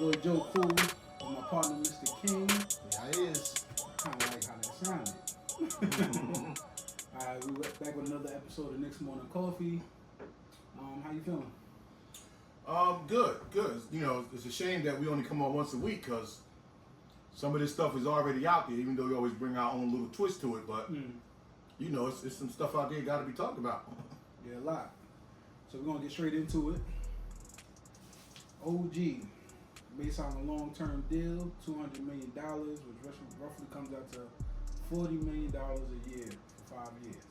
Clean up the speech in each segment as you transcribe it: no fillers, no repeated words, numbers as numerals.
boy Joe Cool with my partner Mr. King. Yeah, it is. Kind of like how that sounded. Alright, we back with another episode of Knicks Morning Koffee. How you feeling? Good. You know, it's a shame that we only come on once a week because some of this stuff is already out there, even though we always bring our own little twist to it. But, you know, it's some stuff out there got to be talked about. Yeah, a lot. So we're going to get straight into it. OG, based on a long-term deal, $200 million, which roughly comes out to $40 million a year for 5 years.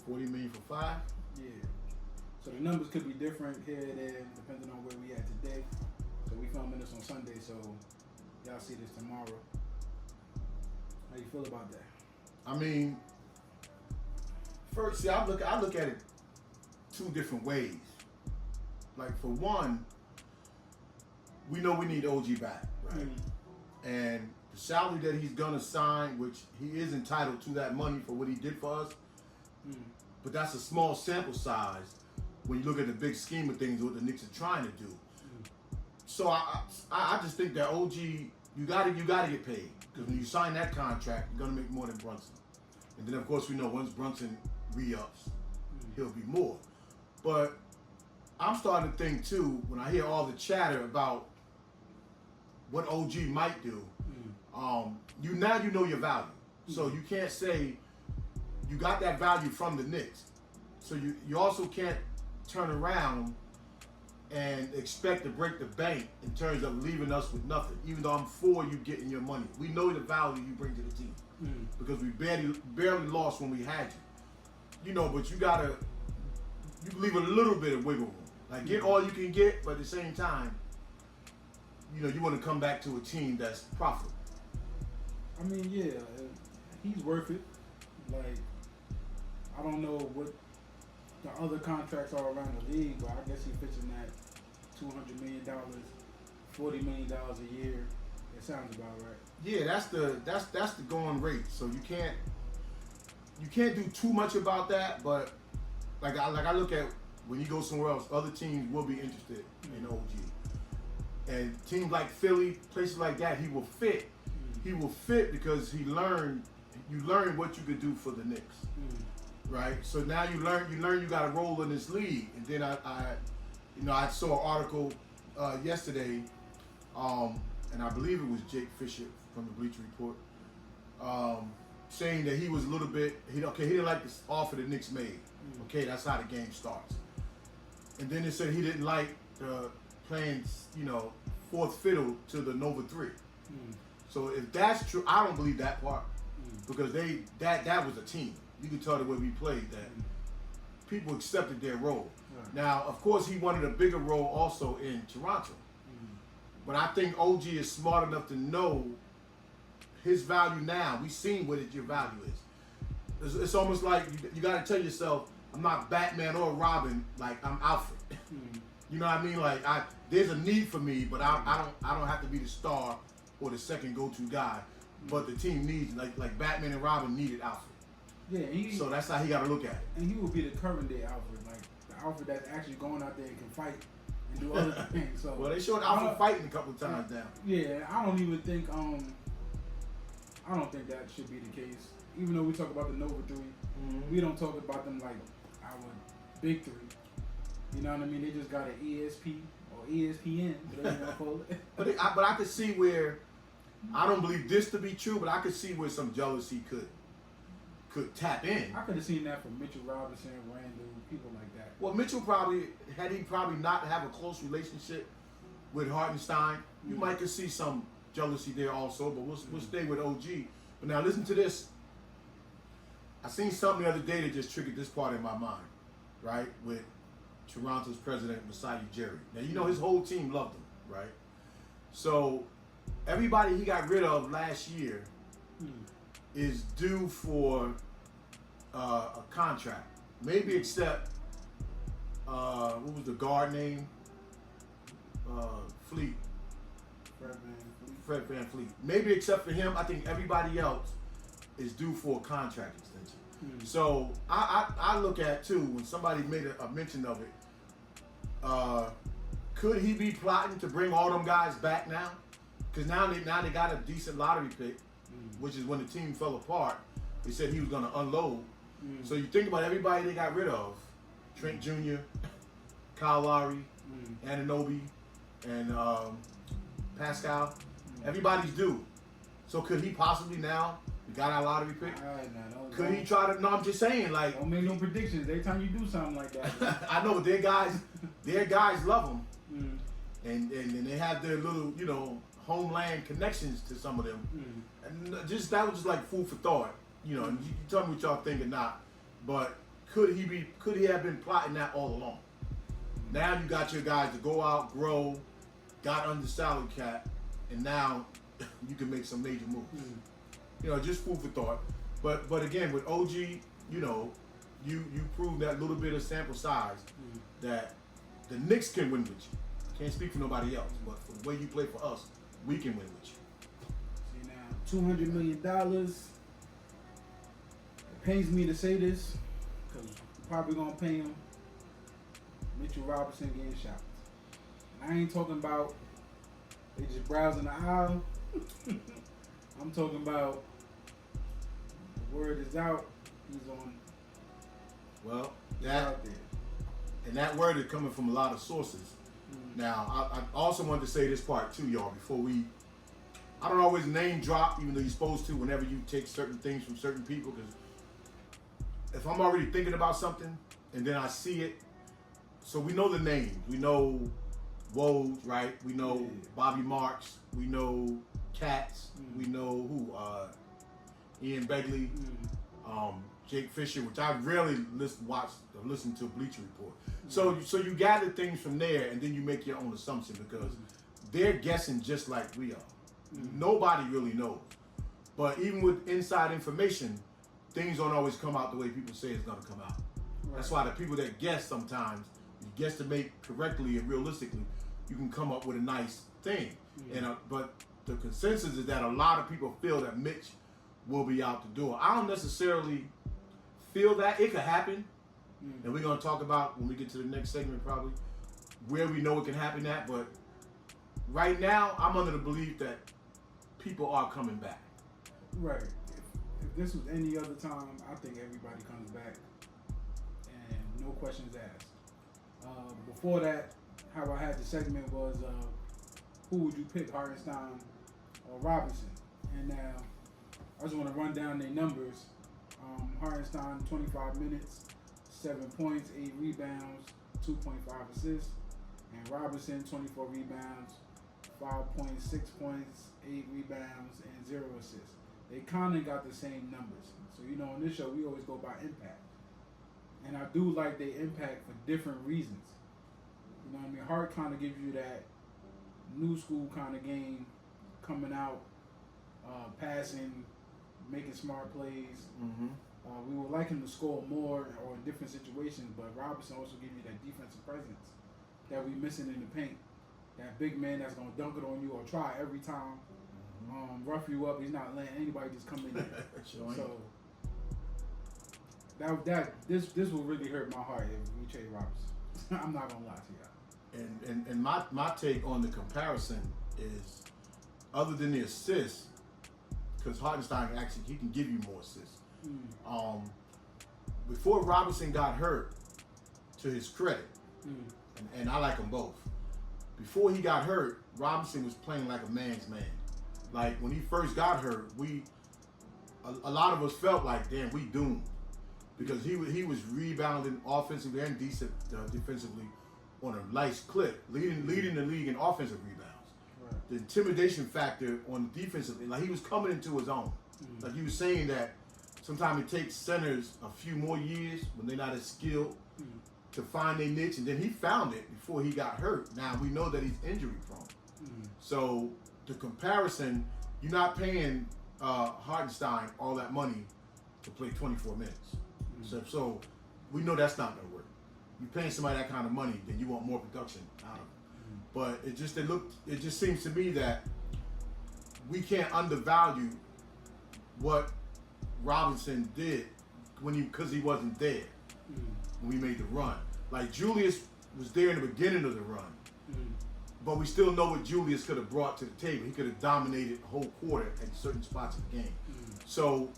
$40 million for 5? Yeah. So the numbers could be different here and there, depending on where we at today. So we filming this on Sunday, so y'all see this tomorrow. How you feel about that? I mean, first, see, I look at it two different ways. Like, for one, we know we need OG back, right? And the salary that he's gonna sign, which he is entitled to that money for what he did for us, but that's a small sample size when you look at the big scheme of things, what the Knicks are trying to do. So I just think that OG, you gotta get paid, because when you sign that contract, you're gonna make more than Brunson. And then of course we know once Brunson re-ups, he'll be more. But I'm starting to think too, when I hear all the chatter about what OG might do, you know your value. So you can't say you got that value from the Knicks. So you also can't turn around and expect to break the bank in terms of leaving us with nothing, even though I'm for you getting your money. We know the value you bring to the team because we barely lost when we had you. You know, but you leave a little bit of wiggle room. Like, get all you can get, but at the same time, you know, you want to come back to a team that's profitable. I mean, yeah, he's worth it. Like, I don't know what the other contracts are around the league, but I guess he fits in that $200 million, $40 million a year. It sounds about right. Yeah, that's the going rate. So you can't do too much about that. But like I look at when you go somewhere else, other teams will be interested in OG. And teams like Philly, places like that, he will fit. He will fit because you learn what you could do for the Knicks. Right? So now you learn you got a role in this league. And then I saw an article yesterday, and I believe it was Jake Fisher from the Bleacher Report, saying that he was a little bit, he didn't like the offer the Knicks made. Okay, that's how the game starts. And then they said he didn't like playing, fourth fiddle to the Nova 3. So if that's true, I don't believe that part because that was a team. You could tell the way we played that people accepted their role. Right. Now, of course, he wanted a bigger role also in Toronto. But I think OG is smart enough to know his value now. We've seen what your value is. It's almost like you got to tell yourself, I'm not Batman or Robin, like I'm Alfred. You know what I mean? Like there's a need for me, but I don't have to be the star or the second go-to guy. But the team needs, like Batman and Robin needed Alfred. Yeah, so that's how he got to look at it. And he will be the current day Alfred, like the Alfred that's actually going out there and can fight and do other things. So well, they showed Alfred fighting a couple of times now. Yeah, I don't even think I don't think that should be the case. Even though we talk about the Nova 3, we don't talk about them like our big 3. You know what I mean? They just got an ESP or ESPN, whatever you want to call it. But I could see where, I don't believe this to be true, but I could see where some jealousy could tap in. I could have seen that from Mitchell Robinson, Randall, people like that. Well, Mitchell probably not have a close relationship with Hartenstein, you might could see some jealousy there also, but we'll stay with OG. But now listen to this. I seen something the other day that just triggered this part in my mind, right? With Toronto's president, Masai Ujiri. Now, you know his whole team loved him, right? So everybody he got rid of last year is due for a contract. Maybe except, what was the guard name? Fleet. Fred Van Fleet. Maybe except for him, I think everybody else is due for a contract extension. So I look at too when somebody made a mention of it. Could he be plotting to bring all them guys back now? Because now they got a decent lottery pick, which is when the team fell apart. They said he was going to unload. So you think about everybody they got rid of: Trent Jr., Kyle Lowry, Anunoby, and Pascal. Everybody's due. So could he possibly now? We got our lottery pick. Could he try to? No, I'm just saying, like, don't make no predictions. Every time you do something like that, I know, but their guys love him, and they have their little, homeland connections to some of them, and that was just like food for thought, And you tell me what y'all think or not, but could he have been plotting that all along? Now you got your guys to go out, grow, got under salary cap, and now you can make some major moves. Just food for thought. But again, with OG, you proved that little bit of sample size that the Knicks can win with you. Can't speak for nobody else, but for the way you play for us, we can win with you. See now, $200 million. It pains me to say this, because we're probably gonna pay him. Mitchell Robinson getting shot. I ain't talking about they just browsing the aisle. I'm talking about the word is out. He's on. Well, out there. And that word is coming from a lot of sources. Now, I also wanted to say this part too, y'all, before I don't always name drop, even though you're supposed to whenever you take certain things from certain people, because if I'm already thinking about something and then I see it, so we know the names. We know Woj, right? We know Bobby Marks. We know Katz. We know who? Ian Begley. Jake Fisher, which I rarely listen to Bleacher Report. So you gather things from there, and then you make your own assumption, because they're guessing just like we are. Nobody really knows. But even with inside information, things don't always come out the way people say it's going to come out. Right. That's why the people that guess sometimes, you guesstimate correctly and realistically, you can come up with a nice thing. But the consensus is that a lot of people feel that Mitch will be out the door. I don't necessarily feel that. It could happen. And we're going to talk about, when we get to the next segment probably, where we know it can happen at. But right now, I'm under the belief that people are coming back. Right. If this was any other time, I think everybody comes back and no questions asked. Before that, how I had the segment was, who would you pick, Hartenstein or Robinson? And now, I just want to run down their numbers. Hartenstein, 25 minutes, 7 points, 8 rebounds, 2.5 assists. And Robinson, 24 rebounds, 5.6 points, 8 rebounds, and 0 assists. They kind of got the same numbers. So, on this show, we always go by impact. And I do like they impact for different reasons. You know what I mean? Hart kind of gives you that new school kind of game, coming out, passing, making smart plays. We would like him to score more or in different situations, but Robinson also gives you that defensive presence that we missing in the paint. That big man that's going to dunk it on you or try every time, rough you up. He's not letting anybody just come in there. So this will really hurt my heart if we trade Robinson. I'm not going to lie to y'all. And my take on the comparison is, other than the assists, because Hartenstein actually, he can give you more assists. Before Robinson got hurt, to his credit, and I like them both. Before he got hurt, Robinson was playing like a man's man. Like when he first got hurt, a lot of us felt like, damn, we doomed, because he was rebounding offensively and defensively on a nice clip, leading the league in offensive rebounds. Right. The intimidation factor on the defensive, like he was coming into his own. Like he was saying that sometimes it takes centers a few more years when they're not as skilled to find their niche, and then he found it before he got hurt. Now we know that he's injury prone. So the comparison, you're not paying Hartenstein all that money to play 24 minutes. So we know that's not going to work. You're paying somebody that kind of money, then you want more production out of them. But it just seems to me that we can't undervalue what Robinson did because he wasn't there when we made the run. Like Julius was there in the beginning of the run, but we still know what Julius could have brought to the table. He could have dominated a whole quarter at certain spots of the game. So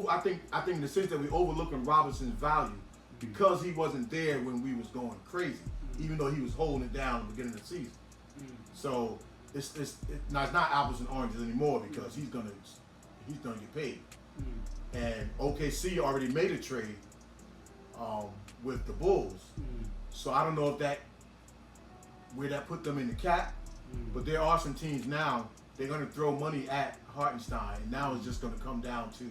I think in the sense that we overlooking Robinson's value because he wasn't there when we was going crazy, even though he was holding it down at the beginning of the season. So now it's not apples and oranges anymore because he's gonna get paid. And OKC already made a trade with the Bulls. So I don't know if where that put them in the cap, but there are some teams now, they're going to throw money at Hartenstein, and now it's just going to come down to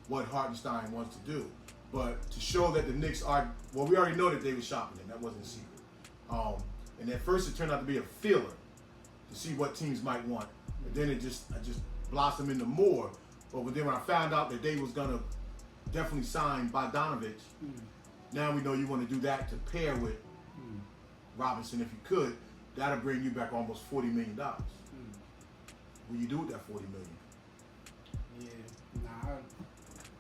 what Hartenstein wants to do. But to show that the Knicks are, well, we already know that they were shopping him. That wasn't a secret. And at first it turned out to be a feeler to see what teams might want. And then I just blossomed into more. But then when I found out that they was going to definitely sign Bogdanovich, now we know you want to do that to pair with Robinson if you could. That'll bring you back almost $40 million. What do you do with that $40 million? Yeah, nah,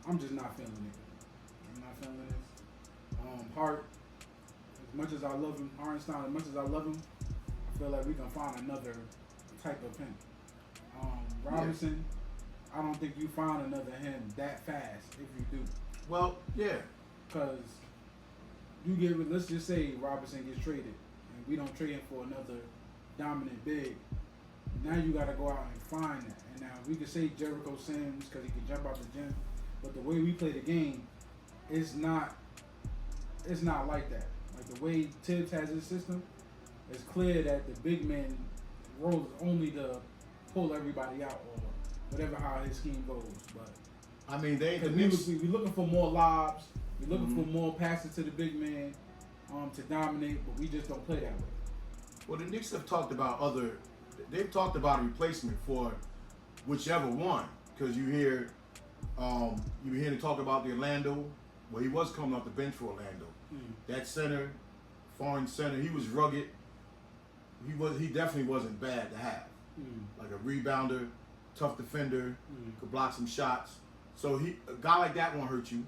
I'm just not feeling it. I'm not feeling this. Hart, as much as I love him, Hartenstein, as much as I love him, I feel like we can find another type of him. Robinson, I don't think you find another him that fast if you do. Well, yeah. Because let's just say Robinson gets traded and we don't trade him for another dominant big. Now you got to go out and find that. And now we could say Jericho Sims because he can jump out the gym, but the way we play the game, it's not like that. Like the way Tibbs has his system, it's clear that the big man role is only to pull everybody out or whatever how his scheme goes. But I mean, we looking for more lobs. We're looking for more passes to the big man to dominate, but we just don't play that way. Well, the Knicks have talked about they've talked about a replacement for whichever one, because you hear to talk about the Orlando. Well, he was coming off the bench for Orlando. That center, foreign center, he was rugged. He definitely wasn't bad to have. Like a rebounder, tough defender, could block some shots. So a guy like that won't hurt you.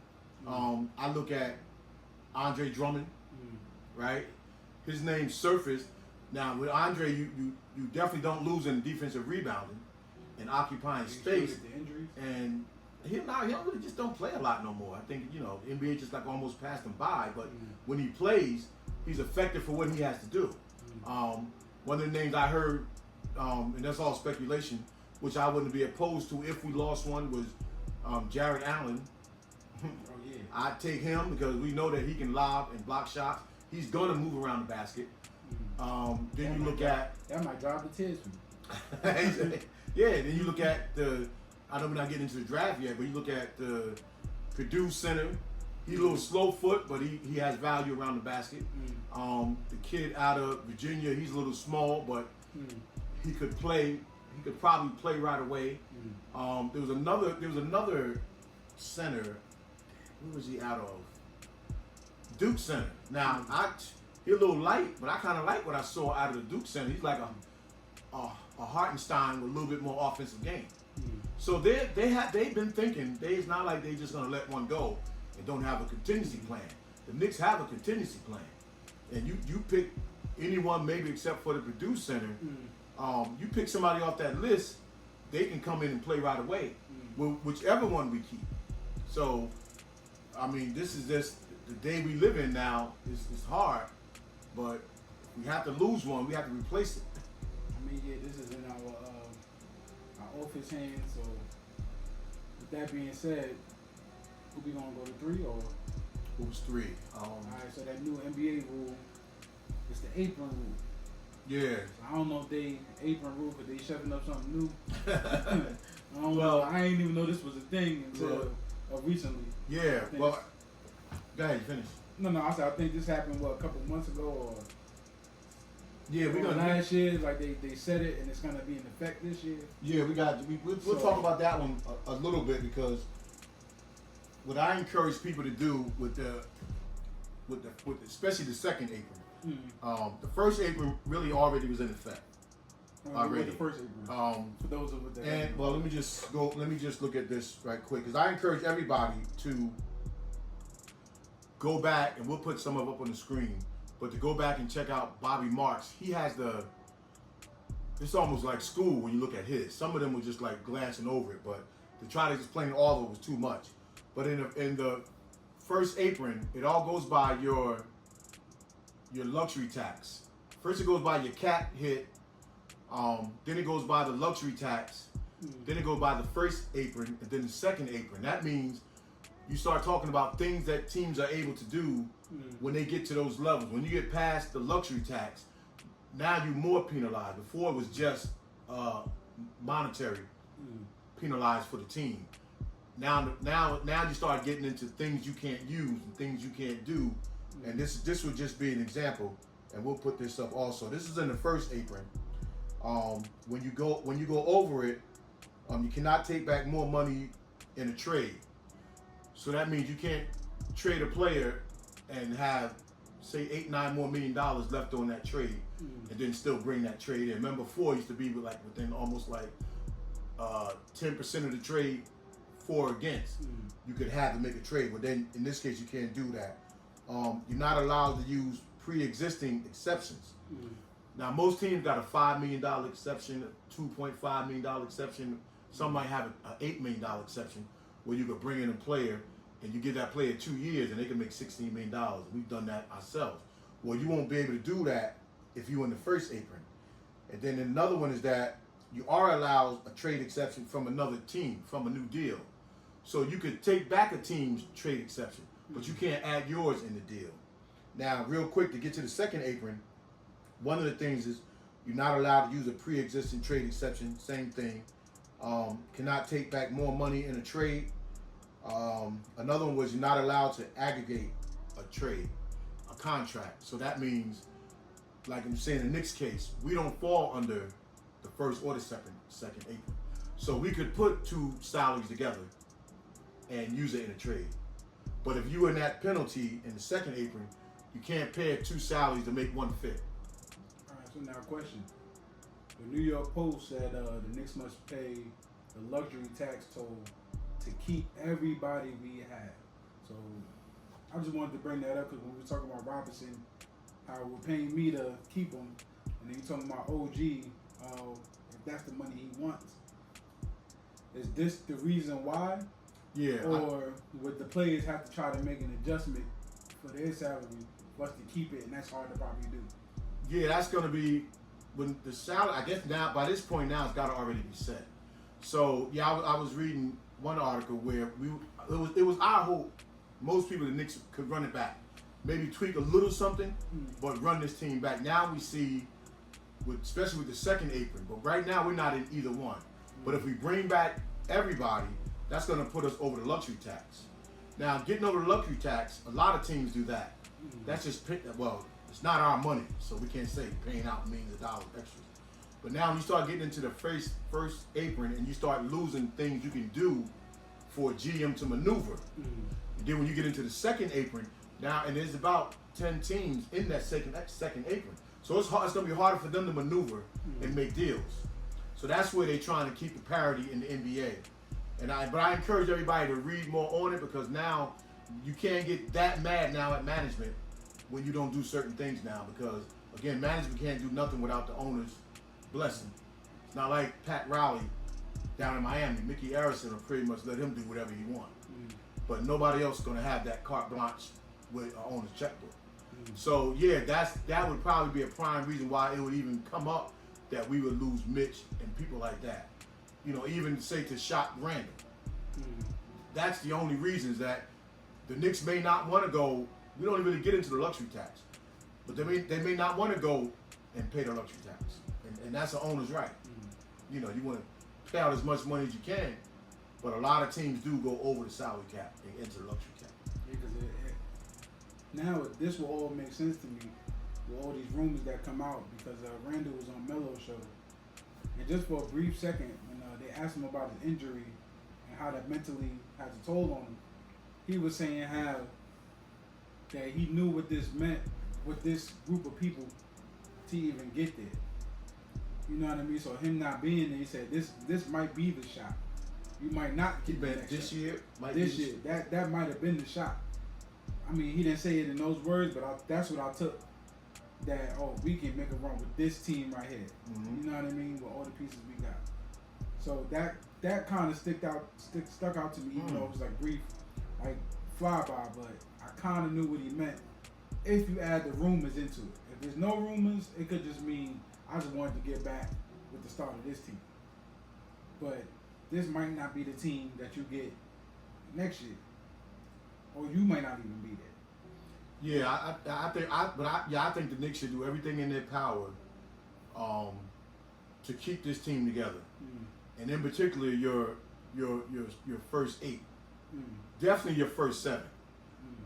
I look at Andre Drummond, right? His name surfaced. Now with Andre, you definitely don't lose in defensive rebounding and occupying space. And he really just don't play a lot no more. I think the NBA just like almost passed him by. But when he plays, he's effective for what he has to do. One of the names I heard, and that's all speculation, which I wouldn't be opposed to if we lost one, was Jared Allen. I'd take him because we know that he can lob and block shots. He's going to move around the basket. Then you look at... That might drive the tears for me. Yeah, then you look at I know we're not getting into the draft yet, but you look at the Purdue center. He's a little slow foot, but he has value around the basket. The kid out of Virginia, he's a little small, but he could play. He could probably play right away. There was another center. Who was he out of? Duke center. Now he's a little light, but I kind of like what I saw out of the Duke center. He's like a Hartenstein with a little bit more offensive game. So they've been thinking. It's not like they're just gonna let one go and don't have a contingency plan. The Knicks have a contingency plan, and you pick anyone maybe except for the Purdue center. You pick somebody off that list, they can come in and play right away, whichever one we keep. So, I mean, this is just the day we live in now. It's hard, but if we have to lose one, we have to replace it. I mean, yeah, this is in our office hands. So, with that being said, who we gonna go to 3 or? Who's 3? All right, so that new NBA rule is the apron rule. Yeah. So I don't know if they apron rule because they shoving up something new. I don't know. I didn't even know this was a thing until recently. Yeah. Well, go ahead, finish. No. I said I think this happened a couple months ago or. Yeah, we're gonna last year. Like they said it and it's gonna be in effect this year. Yeah, we'll talk about that one a little bit because what I encourage people to do with especially the second apron. The first apron really already was in effect. Already. The first apron. For those of us that. And well, let me just look at this right quick because I encourage everybody to go back and we'll put some of it up on the screen. But to go back and check out Bobby Marks, he has the it's almost like school when you look at his. Some of them were just like glancing over it, but to try to explain all of it was too much. But in the first apron, it all goes by your luxury tax. First it goes by your cap hit, then it goes by the luxury tax, then it goes by the first apron, and then the second apron. That means you start talking about things that teams are able to do when they get to those levels. When you get past the luxury tax, now you're more penalized. Before it was just monetary penalized for the team. Now you start getting into things you can't use and things you can't do. And this would just be an example, and we'll put this up also. This is in the first apron. When you go over it, you cannot take back more money in a trade. So that means you can't trade a player and have, say, $8-9 more million left on that trade, and then still bring that trade in. Remember, before it used to be within almost 10% of the trade for or against. You could have to make a trade, but then in this case you can't do that. You're not allowed to use pre-existing exceptions. Now most teams got a $5 million exception, a $2.5 million exception. Some might have an $8 million exception where you could bring in a player and you give that player 2 years and they can make $16 million. We've done that ourselves. Well, you won't be able to do that if you're in the first apron. And then another one is that you are allowed a trade exception from another team, from a new deal. So you could take back a team's trade exception, but you can't add yours in the deal. Now, real quick, to get to the second apron, one of the things is you're not allowed to use a pre-existing trade exception, same thing. Cannot take back more money in a trade. Another one was you're not allowed to aggregate a trade, a contract. So that means, like I'm saying in the Knicks case, we don't fall under the first or the second apron. So we could put two salaries together and use it in a trade. But if you're in that penalty in the second apron, you can't pair two salaries to make one fit. All right, so now question. The New York Post said the Knicks must pay the luxury tax toll to keep everybody we have. So I just wanted to bring that up because when we were talking about Robinson, how we're paying me to keep him, and then you're talking about OG, if that's the money he wants. Is this the reason why? Yeah. Or would the players have to try to make an adjustment for their salary for us to keep it, and that's hard to probably do? Yeah, that's going to be when the salary. I guess now by this point now it's got to already be set. So yeah, I was reading one article where it was our hope most people in the Knicks could run it back, maybe tweak a little something, but run this team back. Now we see, especially with the second apron, but right now we're not in either one. But if we bring back everybody, that's going to put us over the luxury tax. Now, getting over the luxury tax, a lot of teams do that. That's just, it's not our money, so we can't say paying out millions of dollars extras. But now when you start getting into the first apron and you start losing things you can do for a GM to maneuver, and then when you get into the second apron, now, and there's about 10 teams in that second apron. So it's going to be harder for them to maneuver and make deals. So that's where they're trying to keep the parity in the NBA. But I encourage everybody to read more on it, because now you can't get that mad now at management when you don't do certain things now, because again, management can't do nothing without the owner's blessing. It's not like Pat Riley down in Miami. Mickey Arison will pretty much let him do whatever he wants. But nobody else is going to have that carte blanche with an owner's checkbook. So yeah, that would probably be a prime reason why it would even come up that we would lose Mitch and people like that. You know, even say to Shot Randall. That's the only reasons that the Knicks may not want to go. We don't really get into the luxury tax, but they may not want to go and pay the luxury tax, and that's an owner's right. You know, you want to pay out as much money as you can, but a lot of teams do go over the salary cap and into the luxury cap. Yeah, because now this will all make sense to me with all these rumors that come out, because Randall was on Melo's show, and just for a brief second, when they asked him about his injury and how that mentally has a toll on him, he was saying how that he knew what this meant with this group of people to even get there. You know what I mean? So him not being there, he said this might be the shot. You might not get that this shot. year. This year, that might have been the shot. I mean, he didn't say it in those words, but that's what I took that we can make a run with this team right here. Mm-hmm. You know what I mean? With all the pieces we got. So that kind of stuck out to me, even though it was like brief, like flyby. But I kind of knew what he meant. If you add the rumors into it, if there's no rumors, it could just mean I just wanted to get back with the start of this team. But this might not be the team that you get next year, or you might not even be there. Yeah, I think the Knicks should do everything in their power to keep this team together, and in particular your first 8, definitely your first 7.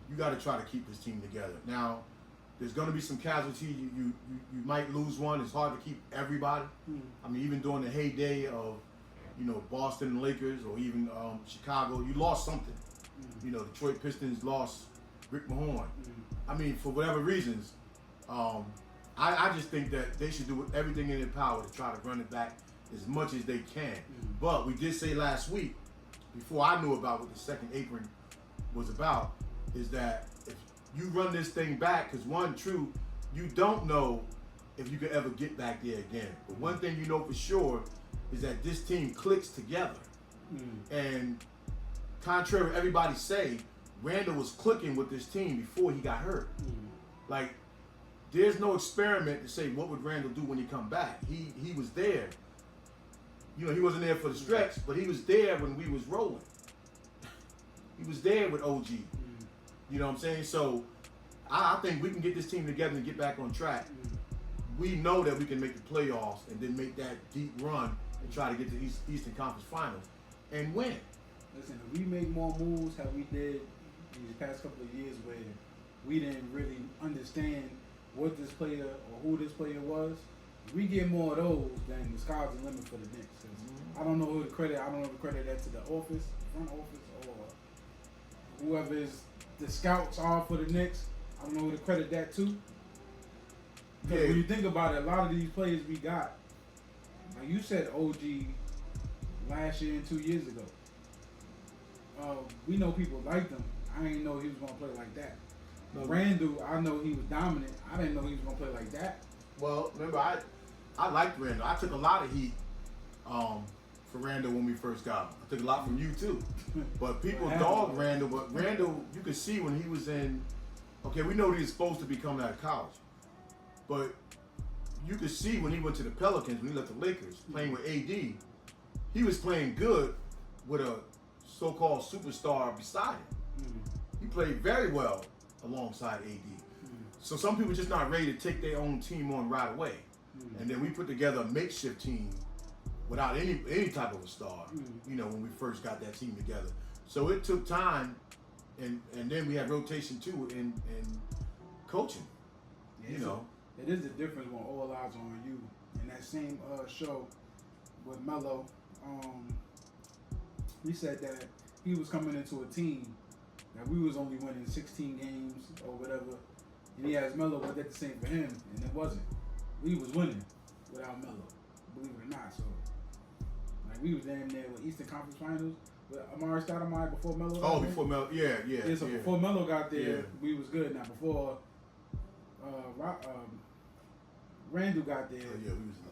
You got to try to keep this team together. Now, there's going to be some casualties. You might lose one. It's hard to keep everybody. I mean, even during the heyday of Boston and Lakers, or even Chicago, you lost something. Detroit Pistons lost Rick Mahorn. I mean, for whatever reasons, I just think that they should do everything in their power to try to run it back as much as they can. But we did say last week, before I knew about what the second apron was about, is that if you run this thing back, because you don't know if you could ever get back there again. But one thing you know for sure is that this team clicks together. And contrary to everybody say, Randall was clicking with this team before he got hurt. Like, there's no experiment to say what would Randall do when he come back. He was there. He wasn't there for the stretch, but he was there when we was rolling. He was there with OG. You know what I'm saying? So I think we can get this team together and get back on track. We know that we can make the playoffs and then make that deep run and try to get to the Eastern Conference Finals and win. Listen, if we make more moves how we did these past couple of years where we didn't really understand what this player or who this player was, if we get more of those, then the sky's the limit for the Knicks. I don't know who to credit. I don't know if to credit that to the front office, or whoever is the scouts are for the Knicks. I don't know who to credit that to. Because when you think about it, a lot of these players we got, like you said, OG last year and 2 years ago. We know people liked him. I didn't know he was going to play like that. No. Randall, I know he was dominant. I didn't know he was going to play like that. Well, remember, I liked Randall. I took a lot of heat for Randall when we first got him. I took a lot from you, too. But people dogged Randall. But Randall, you could see when he was in, okay, we know he was supposed to be coming out of college. But you could see when he went to the Pelicans, when he left the Lakers, playing with AD, he was playing good with a so-called superstar beside him. He played very well alongside AD. So some people just not ready to take their own team on right away. And then we put together a makeshift team without any type of a star, when we first got that team together. So it took time, and then we had rotation too in coaching. Yeah, it is the difference when all eyes are on you. In that same show with Melo, he said that he was coming into a team that we was only winning 16 games or whatever, and he asked Melo what that the same for him, and it wasn't. We was winning without Melo, believe it or not. So, like, we was damn near with Eastern Conference Finals with Amari Stoudemire before Melo. Oh, before Melo, yeah. So before Melo got there, we was good. Now before Randall got there,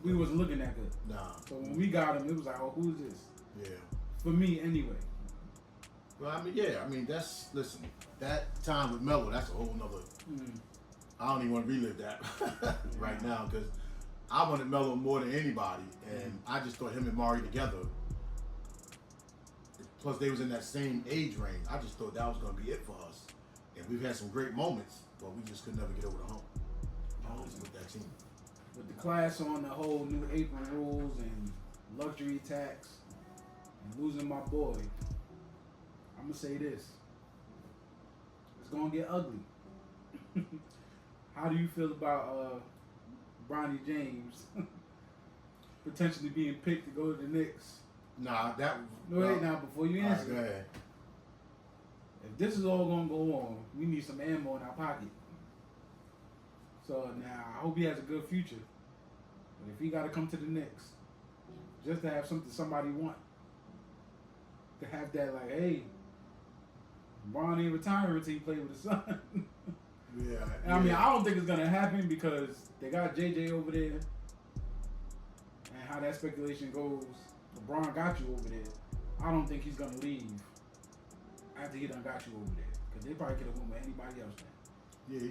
we wasn't looking that good. Nah. So when we got him, it was like, oh, who's this? Yeah. For me, anyway. Well, listen, that time with Melo, that's a whole nother. I don't even want to relive that right now, because I wanted Melo more than anybody, and I just thought him and Mari together. Plus, they was in that same age range. I just thought that was going to be it for us, and we've had some great moments, but we just could never get over the hump with that team. With the class on the whole new apron rules and luxury tax and losing my boy, I'm going to say this. It's going to get ugly. How do you feel about Bronny James potentially being picked to go to the Knicks? Nah, that... Wait, now, before you answer. Right, go ahead. If this is all going to go on, we need some ammo in our pocket. So, now, I hope he has a good future. But if he got to come to the Knicks, just to have something somebody want, to have that, like, hey, Bron ain't retiring until he play with his son. Yeah. I mean, I don't think it's gonna happen because they got JJ over there, and how that speculation goes. LeBron got you over there. I don't think he's gonna leave after he done got you over there because they probably could have went with anybody else. Then. Yeah, he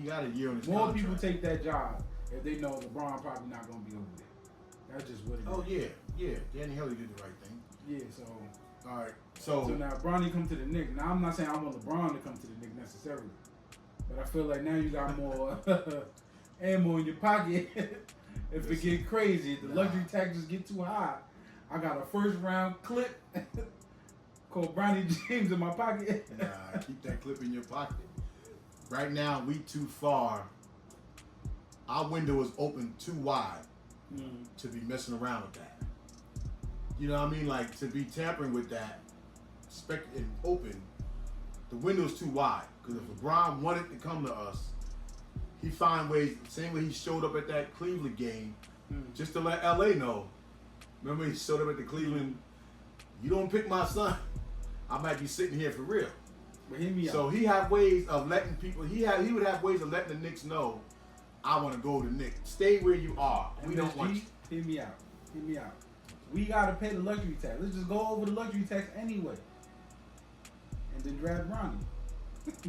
got a year on his More contract. people take that job if they know LeBron probably not gonna be over there. That's just what it is. Oh yeah. Danny Helly did the right thing. Yeah. So. All right. So now Bronny come to the Knicks. Now I'm not saying I want LeBron to come to the Knicks necessarily, but I feel like now you got more ammo in your pocket. If it get crazy, if the luxury taxes get too high, I got a first round clip called Bronny James in my pocket. Nah, keep that clip in your pocket. Right now, we too far. Our window is open too wide to be messing around with that. You know what I mean? Like, to be tampering with that, and open, the window's too wide. Because if LeBron wanted to come to us, he find ways, same way he showed up at that Cleveland game, just to let LA know. Remember he showed up at the Cleveland, you don't pick my son, I might be sitting here for real. But hear me So out. he have ways of letting people, he would have ways of letting the Knicks know, I want to go to the Knicks. Stay where you are. We don't want you. Hear me out. Hear me out. We gotta pay the luxury tax. Let's just go over the luxury tax anyway. And then draft Bronny.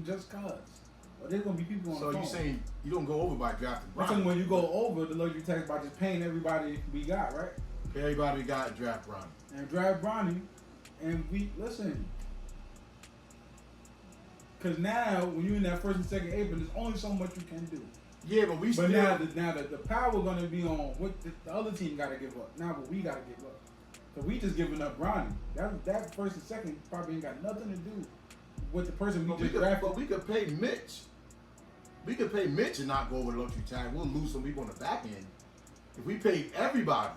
Just cause. Or there's gonna be people on the phone. So you saying you don't go over by drafting I'm saying Bronny. when you go over the luxury tax by just paying everybody we got, right? Pay everybody we got, draft Bronny. And draft Bronny. And we, listen. Because now, when you're in that first and second apron, there's only so much you can do. Yeah, but we still. But now the power going to be on what the other team got to give up. Now what we got to give up. Because we just giving up Bronny. That first and second probably ain't got nothing to do with the person we just drafted. But we could pay Mitch. We could pay Mitch and not go over the luxury tax. We'll lose some people on the back end. If we paid everybody.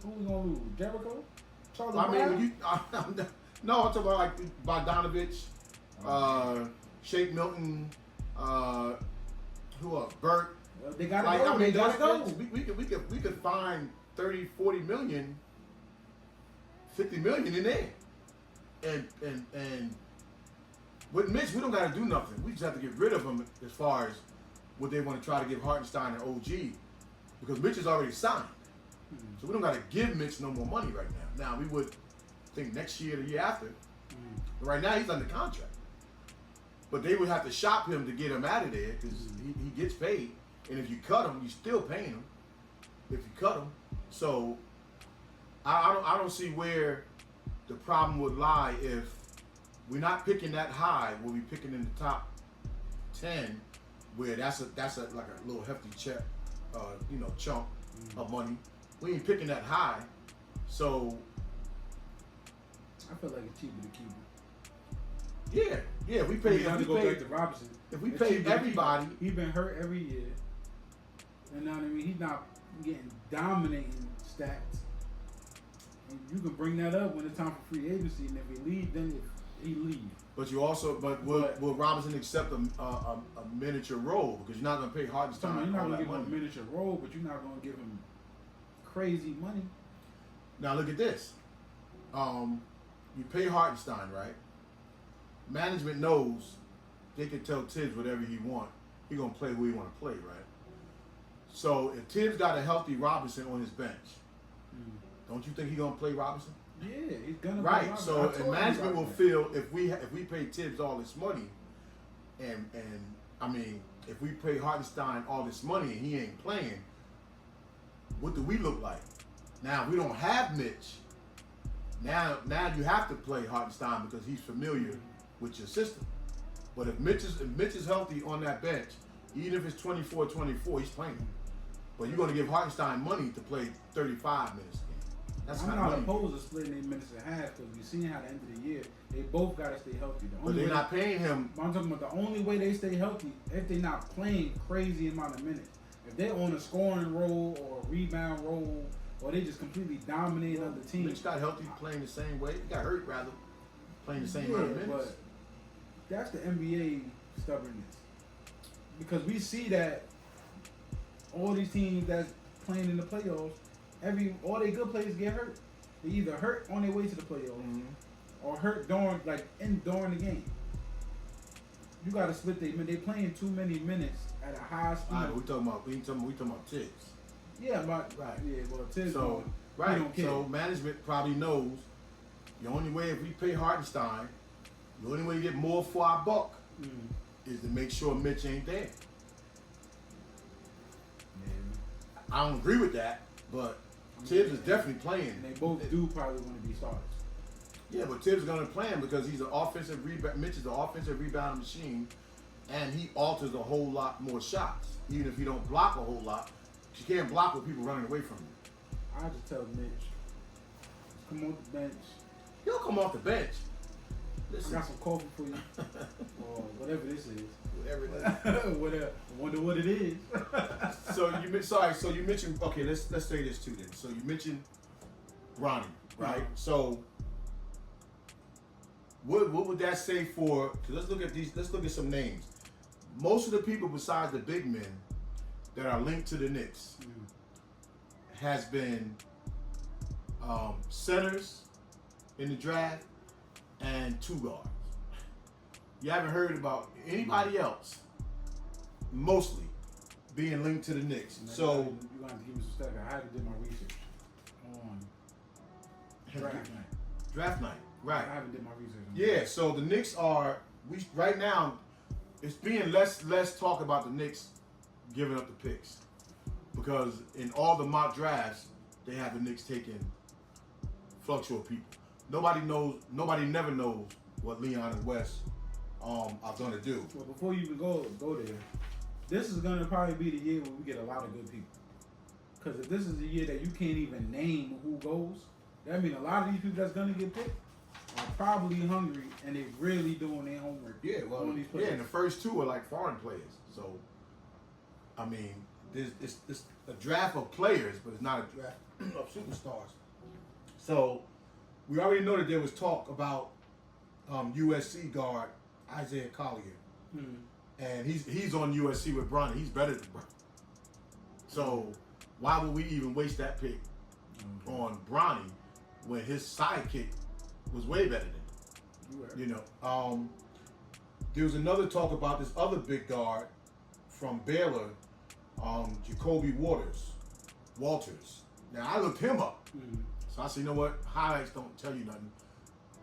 Who we going to lose? Jericho? Charlie I mean, Brown? when you. No, I'm talking about like Bogdanovich, Shake Milton, who else? Burt. Well, they got to Like, go. I mean, They got to go. we could find 30, 40 million, 50 million in there. And with Mitch, we don't got to do nothing. We just have to get rid of him as far as what they want to try to give Hartenstein and OG, because Mitch is already signed. So we don't got to give Mitch no more money right now. Now, we would think next year, the year after. But right now, he's under contract. But they would have to shop him to get him out of there because he gets paid. And if you cut him, you're still paying him. If you cut him. So I don't see where the problem would lie if we're not picking that high, where we're picking in the top 10, where that's like a little hefty check, chunk of money. We ain't picking that high. So I feel like it's cheaper to keep him. Yeah, we pay. If we If we go pay, back to Robinson. if we It's pay cheaper to keep everybody, him. He's been hurt every year. You know what I mean? He's not getting dominating stats. And you can bring that up when it's time for free agency, and if he leave, then if he leave. but you also, will Robinson accept a miniature role, because you're not going to pay Hartenstein You're not all going to that give money. him a miniature role, but you're not going to give him crazy money. Now look at this. You pay Hartenstein, right? Management knows they can tell Tibbs whatever he want. He gonna play who he want to play, right? So if Tibbs got a healthy Robinson on his bench, don't you think he gonna play Robinson? Yeah, he's gonna play Right. Robinson. So I and told you management about will that. feel if we pay Tibbs all this money, and I mean if we pay Hartenstein all this money and he ain't playing, what do we look like? Now we don't have Mitch. Now you have to play Hartenstein because he's familiar with your system. But if Mitch is healthy on that bench, even if it's 24-24, he's playing. But you're going to give Hartenstein money to play 35 minutes a game. That's I'm not not money. opposed to splitting 8 minutes in half because we've seen how at the end of the year they both got to stay healthy. But they're not paying him. I'm talking about the only way they stay healthy if they're not playing crazy amount of minutes. If they're on a scoring role or a rebound role, or they just completely dominate other teams. Mitch got healthy playing the same way. He got hurt rather playing the same amount of minutes. But that's the NBA stubbornness. Because we see that all these teams that's playing in the playoffs, all their good players get hurt. They either hurt on their way to the playoffs or hurt during the game. you got to split their minutes. They playing too many minutes at a high speed. All right, we talking about Tibbs. Yeah, but Right. yeah, well, Tibbs. So he right. don't care. So management probably knows the only way if we pay Hartenstein, the only way to get more for our buck is to make sure Mitch ain't there. I don't agree with that, but Tibbs is definitely playing. And they both do probably want to be starters. Yeah, but Tibbs is going to play him because he's an offensive rebound. Mitch is an offensive rebound machine, and he alters a whole lot more shots. Even if he don't block a whole lot, you can't block with people running away from you. I just tell Mitch, come off the bench. He'll come off the bench. I Listen, got some coffee for you, or whatever this is. whatever it is. Whatever. I wonder what it is. So you mentioned. Okay, let's say this too then. So you mentioned Bronny, right? Mhm. So what would that say for? Cause let's look at these. Let's look at some names. Most of the people besides the big men that are linked to the Knicks has been centers in the draft and two guards. You haven't heard about anybody else, mostly being linked to the Knicks. So you're going to give me some stuff. I haven't did my research on draft night. Draft night, right? I haven't did my research. On Yeah. So the Knicks are right now. It's being less talk about the Knicks giving up the picks because in all the mock drafts they have the Knicks taking fluctual people. Nobody never knows what Leon and Wes are gonna do. Well, before you even go there, this is gonna probably be the year where we get a lot of good people. Because if this is the year that you can't even name who goes, that means a lot of these people that's gonna get picked are probably hungry and they're really doing their homework. Yeah, well, on these yeah, players. and the first two are like foreign players. So, I mean, it's a draft of players, but it's not a draft of superstars. So, we already know that there was talk about USC guard Isaiah Collier, and he's on USC with Bronny. He's better than Bronny. So, why would we even waste that pick on Bronny when his sidekick was way better than him? You know, there was another talk about this other big guard from Baylor, Jacoby Walters. Now I looked him up, so I said, you know what? Highlights don't tell you nothing.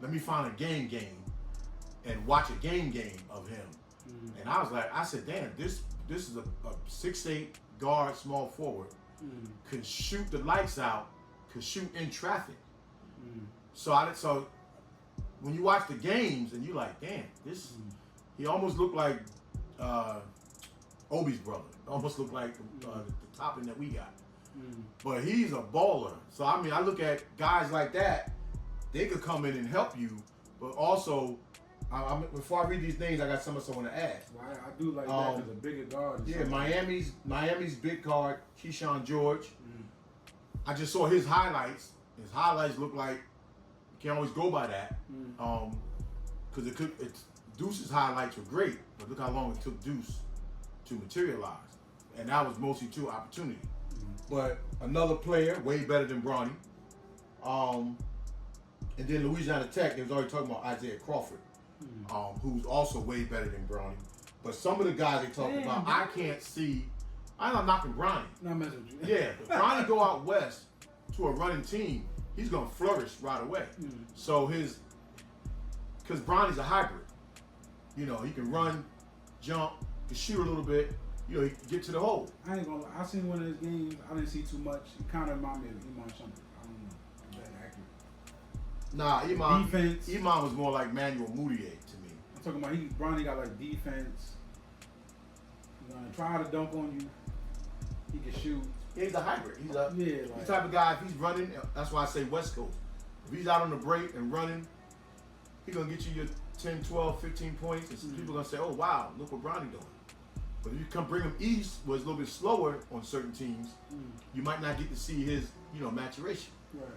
Let me find a game and watch a game of him. And I said, damn, this is a 6'8" guard, small forward, can shoot the lights out, can shoot in traffic. So when you watch the games and you like, damn, he almost looked like Obi's brother. Almost looked like the topping that we got. But he's a baller. So I mean, I look at guys like that, they could come in and help you, but also, before I read these names, I got something I want to add. Well, I do like that because a bigger guard. Yeah, Miami's big guard, Keyshawn George. I just saw his highlights. His highlights look like you can't always go by that, because Deuce's highlights were great, but look how long it took Deuce to materialize, and that was mostly to opportunity. But another player, way better than Bronny. And then Louisiana Tech, they was already talking about Isaiah Crawford, who's also way better than Bronny. But some of the guys they talk about, I can't see. I'm not knocking Bronny. Not messing with you. Yeah, if Bronny go out west to a running team, he's gonna flourish right away. So because Bronny's a hybrid. You know, he can run, jump, can shoot a little bit. You know, he can get to the hole. I ain't gonna lie. I seen one of his games. I didn't see too much. He kind of reminded me of Iman Shumpert. I don't know. Is that accurate? Nah, Defense. Iman was more like Manuel Moutier to me. I'm talking about Bronny got like defense. He's gonna try to dunk on you. He can shoot. Yeah, he's a hybrid. He's like, the type of guy, if he's running, that's why I say West Coast. If he's out on the break and running, he's going to get you your 10, 12, 15 points, and some people are going to say, oh, wow, look what Bronny doing. But if you come bring him east, where it's a little bit slower on certain teams, you might not get to see his, maturation. Right.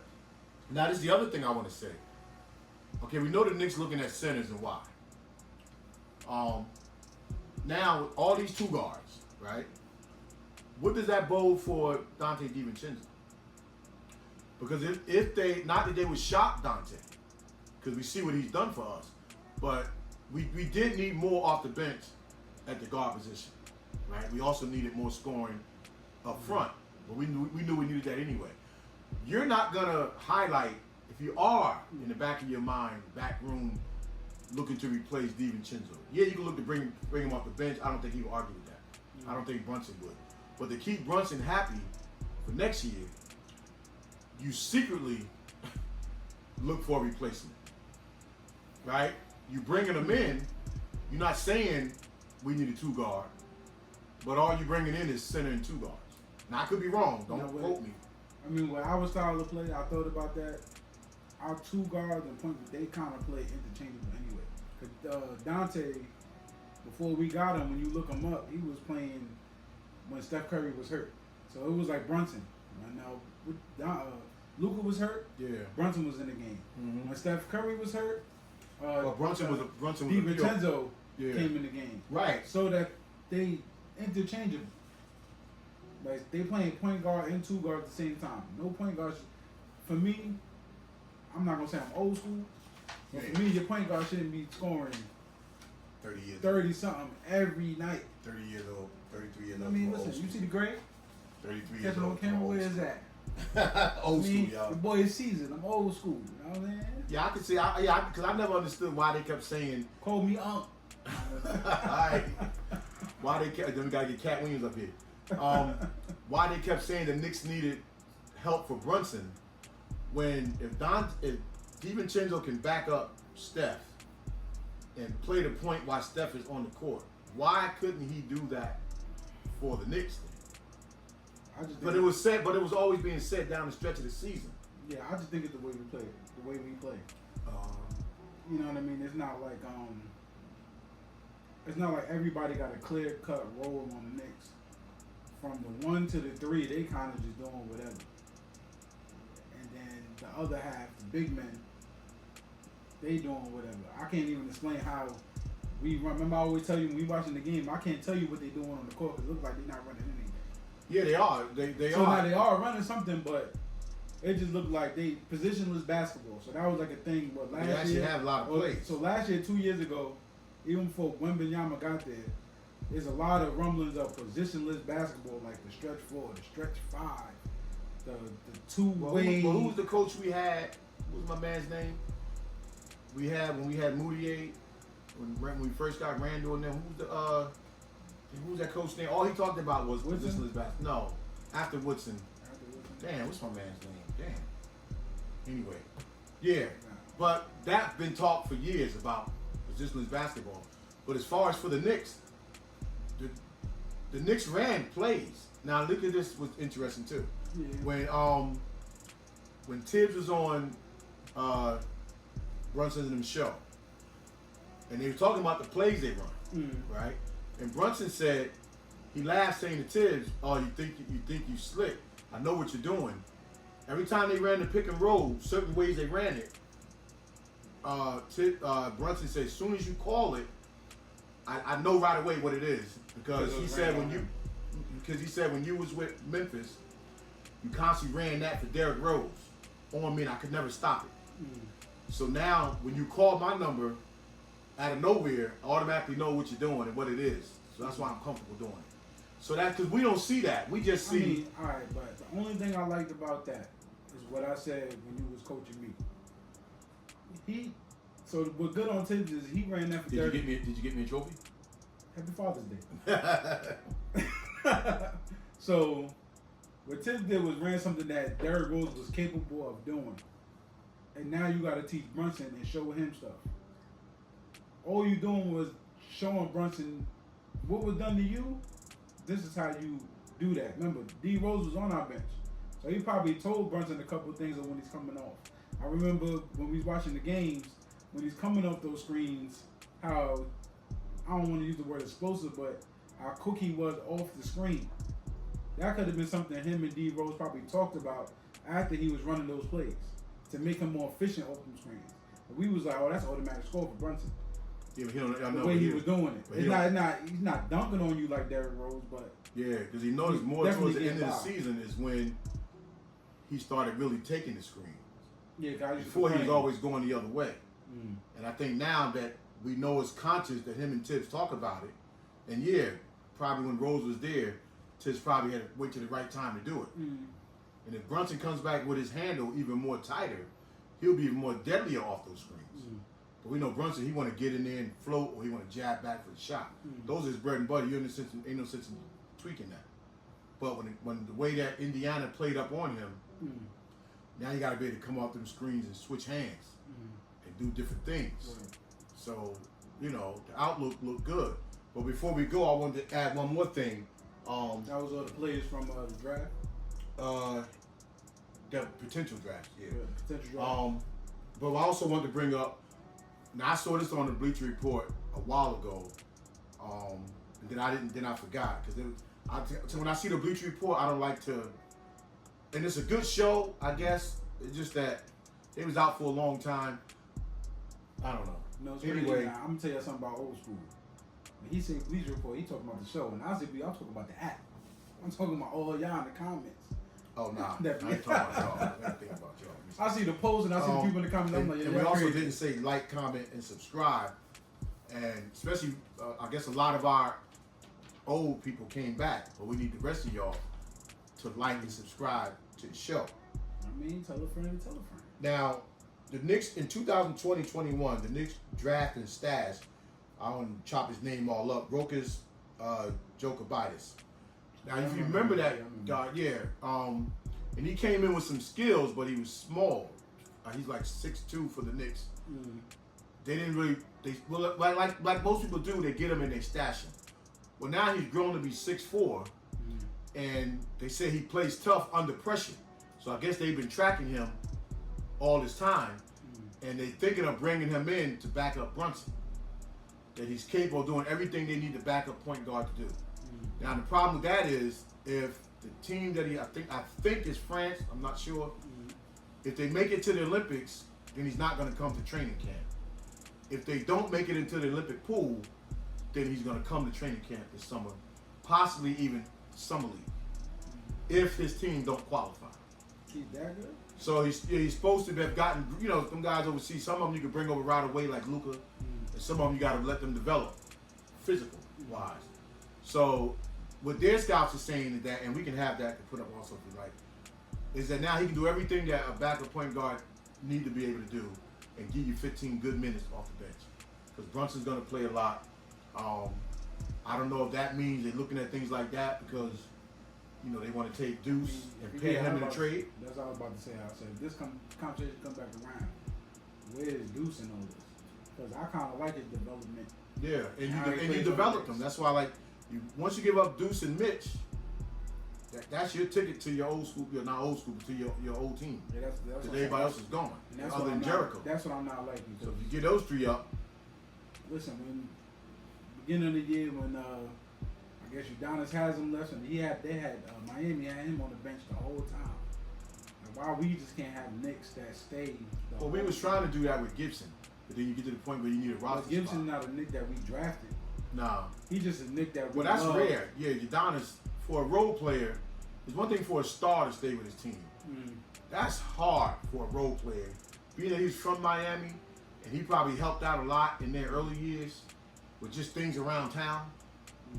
Now, this is the other thing I want to say. Okay, we know the Knicks looking at centers and why. Now, with all these two guards, right? What does that bode for Dante DiVincenzo? Because if they, not that they would shock Dante, because we see what he's done for us, but we did need more off the bench at the guard position, right? We also needed more scoring up front, but we knew we needed that anyway. You're not gonna highlight if you are in the back of your mind, back room, looking to replace DiVincenzo. Yeah, you can look to bring him off the bench. I don't think he would argue with that. I don't think Brunson would. But to keep Brunson happy for next year, you secretly look for a replacement, right? You bringing him in, you're not saying we need a 2 guard, but all you bringing in is center and 2 guards. Now I could be wrong. Don't quote me. I mean, with our style of play, I thought about that. Our 2 guards and point, they kind of play interchangeable anyway. Dante, before we got him, when you look him up, he was playing when Steph Curry was hurt. So it was like Brunson. Now, Luka was hurt. Yeah. Brunson was in the game. Mm-hmm. When Steph Curry was hurt, Brunson was DiVincenzo came in the game. Right. So that they interchangeable. Like they playing point guard and 2 guards at the same time. No point guards. For me, I'm not gonna say I'm old school, but for me, your point guard shouldn't be scoring 30 something every night. 30 years old, 33 years old. I mean, listen, you see the grade? 33 years Catching old. on camera, where is that? Old school, y'all. The boy is seasoned. I'm old school. You know what I'm saying? Yeah, I can see. Because I never understood why they kept saying. Call me Unc. Alright. Why they kept. Then we gotta get Cat Williams up here. Why they kept saying the Knicks needed help for Brunson when if DiVincenzo can back up Steph and play the point while Steph is on the court, why couldn't he do that for the Knicks? But it was said. But it was always being said down the stretch of the season. Yeah, I just think it's the way we play. The way we play. You know what I mean? It's not like everybody got a clear cut role on the Knicks. From the 1 to the 3, they kind of just doing whatever. And then the other half, the big men, they doing whatever. I can't even explain how we run. Remember, I always tell you when we watching the game, I can't tell you what they doing on the court because it looks like they're not running anything. Yeah, they are. They so are. Now they are running something, but it just looked like they positionless basketball. So that was like a thing. What last they actually year? have a lot of plays. So last year, 2 years ago, even before Wembanyama got there, there's a lot of rumblings of positionless basketball, like the stretch 4, the stretch 5, the 2-way. Well, who was the coach we had? What was my man's name? We had when we had Moutier, when we first got Randall and them. Who was that coach name? All he talked about was positionless basketball. No, after Woodson. Damn, what's my man's name? Damn. Anyway, yeah, but that's been talked for years about positionless basketball. But as far as for the Knicks, the Knicks ran plays. Now look at this. Was interesting too. Yeah. When Tibbs was on Brunson and them show, and they were talking about the plays they run, right? And Brunson said he laughed, saying to Tibbs, "Oh, you think you slick? I know what you're doing." Every time they ran the pick and roll, certain ways they ran it. Brunson said, "As soon as you call it, I know right away what it is because he said when you was with Memphis, you constantly ran that for Derrick Rose on me, and I could never stop it. So now when you call my number out of nowhere, I automatically know what you're doing and what it is. So that's why I'm comfortable doing it. So that's because we don't see that. We just see. I mean, all right, but the only thing I liked about that is what I said when you was coaching me. So what good on Tibbs is he ran that for Did you get me a trophy? Happy Father's Day. So what Tibbs did was ran something that Derrick Rose was capable of doing. And now you got to teach Brunson and show him stuff. All you doing was showing Brunson what was done to you. This is how you do that. Remember, D Rose was on our bench. So he probably told Brunson a couple of things of when he's coming off. I remember when we was watching the games, when he's coming off those screens, how, I don't want to use the word explosive, but how quick he was off the screen. That could have been something him and D Rose probably talked about after he was running those plays to make him more efficient off them screens. But we was like, oh, that's automatic score for Brunson. Yeah, but he don't. I know the way he was doing it. He's not dunking on you like Derrick Rose, but yeah, because he noticed more towards the end of the season is when he started really taking the screen. Yeah, guys. Before he was always going the other way. And I think now that we know it's conscious that him and Tibbs talk about it. And yeah, probably when Rose was there, Tibbs probably had to wait to the right time to do it. And if Brunson comes back with his handle even more tighter, he'll be even more deadlier off those screens. But we know Brunson, he want to get in there and float, or he want to jab back for the shot. Those are his bread and butter. Ain't no sense in tweaking that. But when the way that Indiana played up on him, now you got to be able to come off them screens and switch hands and do different things. So, you know, the outlook looked good. But before we go, I wanted to add one more thing. That was all the players from the draft? The potential draft, Potential draft. But I also wanted to bring up, now I saw this on the Bleacher Report a while ago, and then I forgot, because so when I see the Bleacher Report, I don't like to, and it's a good show, I guess. It's just that they was out for a long time. I don't know. No, anyway, I'm gonna tell you something about old school. When he said Bleacher Report, he talking about the show, and I said, I'm talking about the app. I'm talking about all y'all in the comments. Oh, nah. I ain't talking about y'all. I ain't thinking about y'all. I see the post and I see the people in the comments. I'm like, and we also didn't say like, comment, and subscribe. And especially, I guess a lot of our old people came back, but we need the rest of y'all to like and subscribe to the show. I mean, tell a friend, tell a friend. Now, the Knicks in 2020-21, the Knicks draft and stash, I don't chop his name all up, Rokas Jokovitis. Now, if you remember that guy, and he came in with some skills, but he was small. He's like 6'2" for the Knicks. They didn't really, like most people do, they get him and they stash him. Well, now he's grown to be 6'4", and they say he plays tough under pressure. So I guess they've been tracking him all this time, and they're thinking of bringing him in to back up Brunson. That he's capable of doing everything they need the backup point guard to do. Now the problem with that is if the team that I think is France, I'm not sure. If they make it to the Olympics, then he's not going to come to training camp. If they don't make it into the Olympic pool, then he's going to come to training camp this summer, possibly even summer league, if his team don't qualify. He's that good? So he's supposed to have gotten, some guys overseas. Some of them you can bring over right away, like Luka, and some of them you got to let them develop, physical wise. So what their scouts are saying is that, and we can have that to put up also if you like, is that now he can do everything that a backup point guard need to be able to do and give you 15 good minutes off the bench. Because Brunson's going to play a lot. I don't know if that means they're looking at things like that because, they want to take Deuce and pay him in a trade. That's all I was about to say. I said, if this conversation comes back around, where is Deuce in all this? Because I kind of like his development. Yeah, and you developed him. That's why, once you give up Deuce and Mitch, that's your ticket to your old school. You're not old school, but to your old team. Yeah, that's because everybody else is gone. Other than Jericho. That's what I'm not liking. So if you get those three up. Listen, when beginning of the year when I guess Udonis has him left, and Miami had him on the bench the whole time. And why we just can't have Knicks that stay? Well, we was trying to do that with Gibson, but then you get to the point where you need a roster. Gibson's not a Knick that we drafted. No. He's just a Knick that we that's love. rare. Yeah, Udonis, for a role player, it's one thing for a star to stay with his team. That's hard for a role player. Being that he's from Miami, and he probably helped out a lot in their early years with just things around town.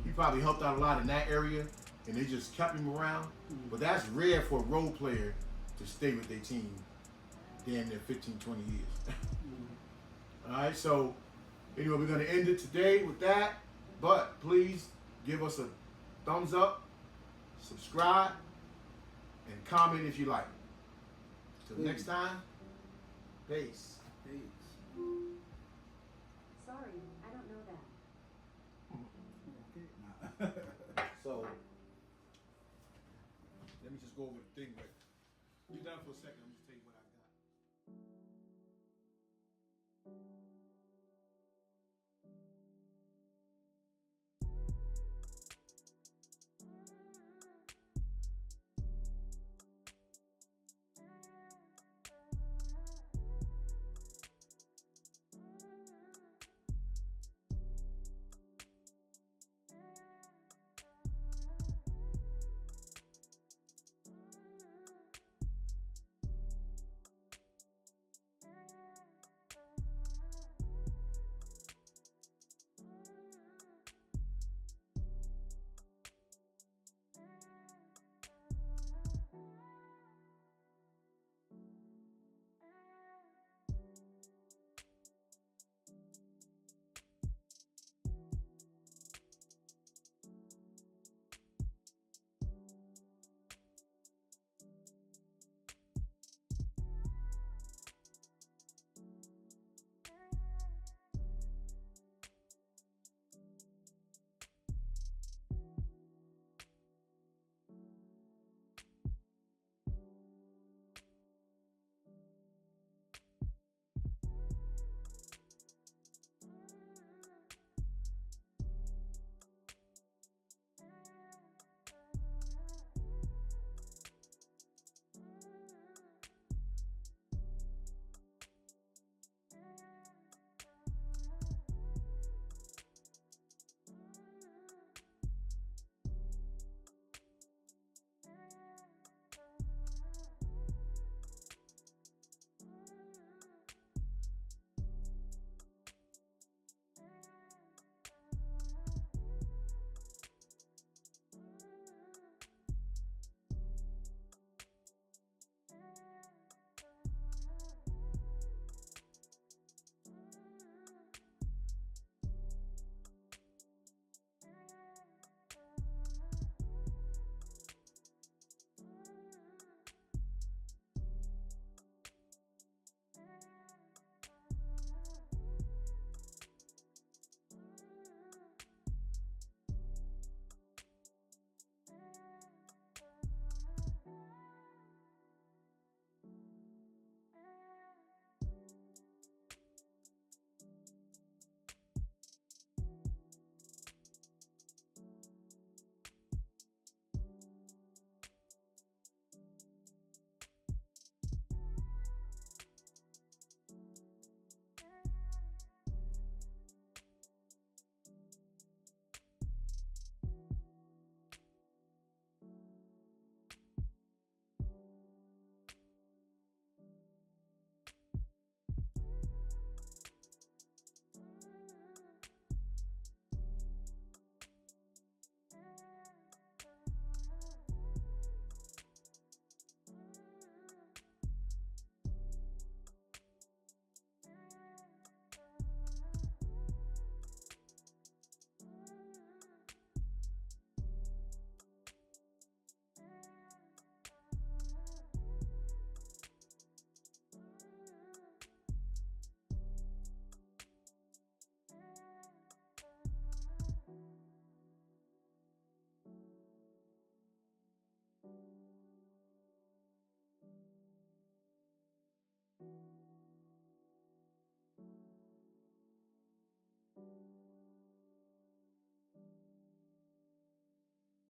He probably helped out a lot in that area, and they just kept him around. But that's rare for a role player to stay with their team damn near 15, 20 years. All right, so anyway, we're going to end it today with that. But please give us a thumbs up, subscribe, and comment if you like. Till next time, peace. Sorry, I don't know that. So, let me just go over the thing. You're done for a second. Let me just tell you what I got.